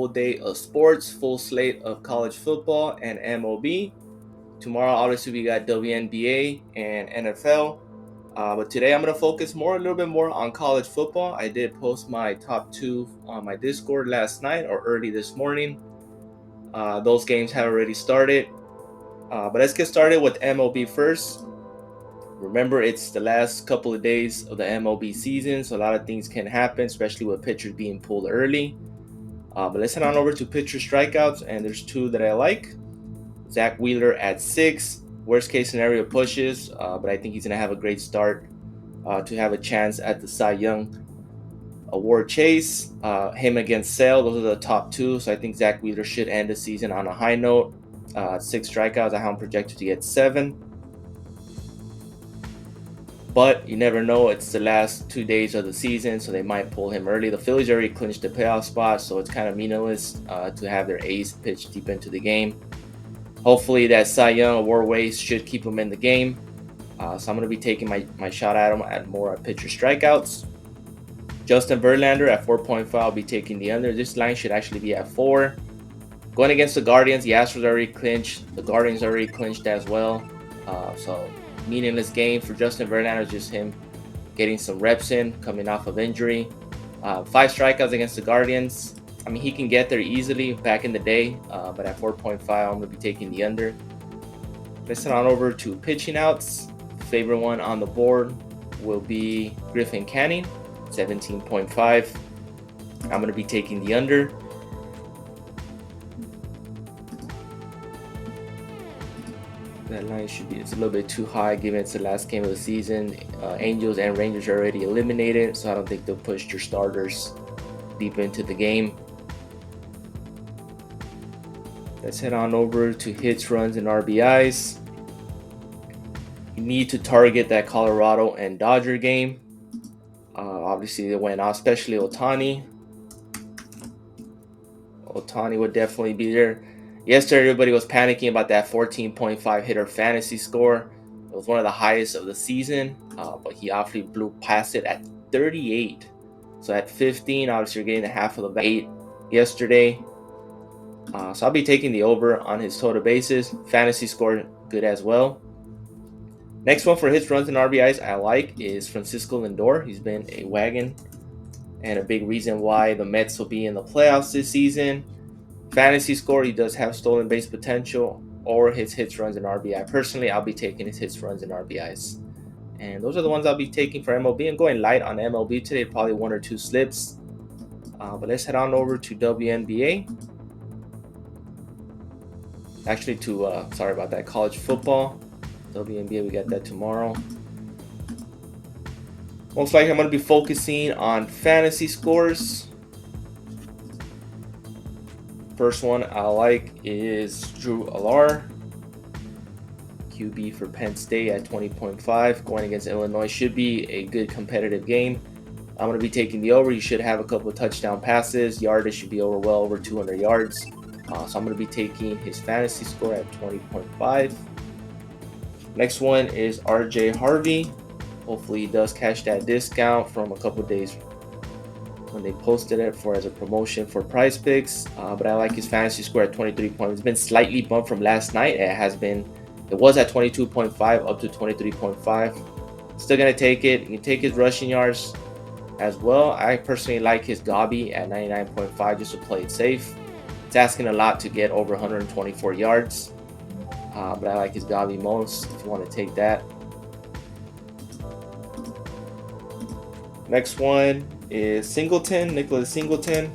full day of sports, full slate of college football and MLB. Tomorrow, obviously, we got WNBA and NFL. But today I'm going to focus a little bit more on college football. I did post my top 2 on my Discord last night or early this morning. Those games have already started. But let's get started with MLB first. Remember, it's the last couple of days of the MLB season, so a lot of things can happen, especially with pitchers being pulled early. But let's head on over to pitcher strikeouts, and there's 2 that I like. Zach Wheeler at 6. Worst case scenario pushes, but I think he's going to have a great start to have a chance at the Cy Young Award chase. Him against Sale, those are the top 2, so I think Zach Wheeler should end the season on a high note. 6 strikeouts, I have him projected to get 7. But you never know, it's the last 2 days of the season, so they might pull him early. The Phillies already clinched the playoff spot, so it's kind of meaningless to have their ace pitch deep into the game. Hopefully that Cy Young Award race should keep him in the game. So I'm going to be taking my shot at him at more pitcher strikeouts. Justin Verlander at 4.5, I'll be taking the under. This line should actually be at 4. Going against the Guardians, the Astros already clinched. The Guardians already clinched as well. So meaningless game for Justin Verlander, just him getting some reps in, coming off of injury. 5 strikeouts against the Guardians. I mean, he can get there easily back in the day, but at 4.5, I'm going to be taking the under. Let's head on over to pitching outs. Favorite one on the board will be Griffin Canning, 17.5. I'm going to be taking the under. That line it's a little bit too high given it's the last game of the season. Angels and Rangers are already eliminated, so I don't think they'll push your starters deep into the game. Let's head on over to hits, runs, and RBIs. You need to target that Colorado and Dodger game. Obviously, they went out, especially Ohtani. Ohtani would definitely be there. Yesterday, everybody was panicking about that 14.5 hitter fantasy score. It was one of the highest of the season, but he obviously blew past it at 38. So at 15, obviously, you're getting the half of the 8 yesterday. So I'll be taking the over on his total bases. Fantasy score good as well. Next one for hits, runs, and RBIs I like is Francisco Lindor. He's been a wagon and a big reason why the Mets will be in the playoffs this season. Fantasy score, he does have stolen base potential or his hits, runs, and RBI. Personally, I'll be taking his hits, runs, and RBIs. And those are the ones I'll be taking for MLB. I'm going light on MLB today, probably 1 or 2 slips. But let's head on over to WNBA. Actually, sorry about that, college football. WNBA, we got that tomorrow. Most likely, I'm going to be focusing on fantasy scores. First one I like is Drew Allar, QB for Penn State at 20.5. Going against Illinois should be a good competitive game. I'm going to be taking the over. You should have a couple of touchdown passes. Yardage should be well over 200 yards. So I'm going to be taking his fantasy score at 20.5. Next one is RJ Harvey. Hopefully he does catch that discount from a couple of days when they posted it as a promotion for Prize Picks. But I like his fantasy score at 23 points. It's been slightly bumped from last night. It was at 22.5 up to 23.5. Still going to take it. You can take his rushing yards as well. I personally like his Gabi at 99.5 just to play it safe. It's asking a lot to get over 124 yards. But I like his Gabi most if you want to take that. Next one is Singleton, Nicholas Singleton.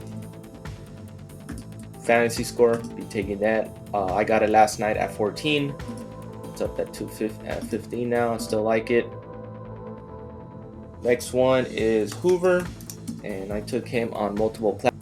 Fantasy score, be taking that. I got it last night at 14. It's up at 15 now. I still like it. Next one is Hoover, and I took him on multiple platforms.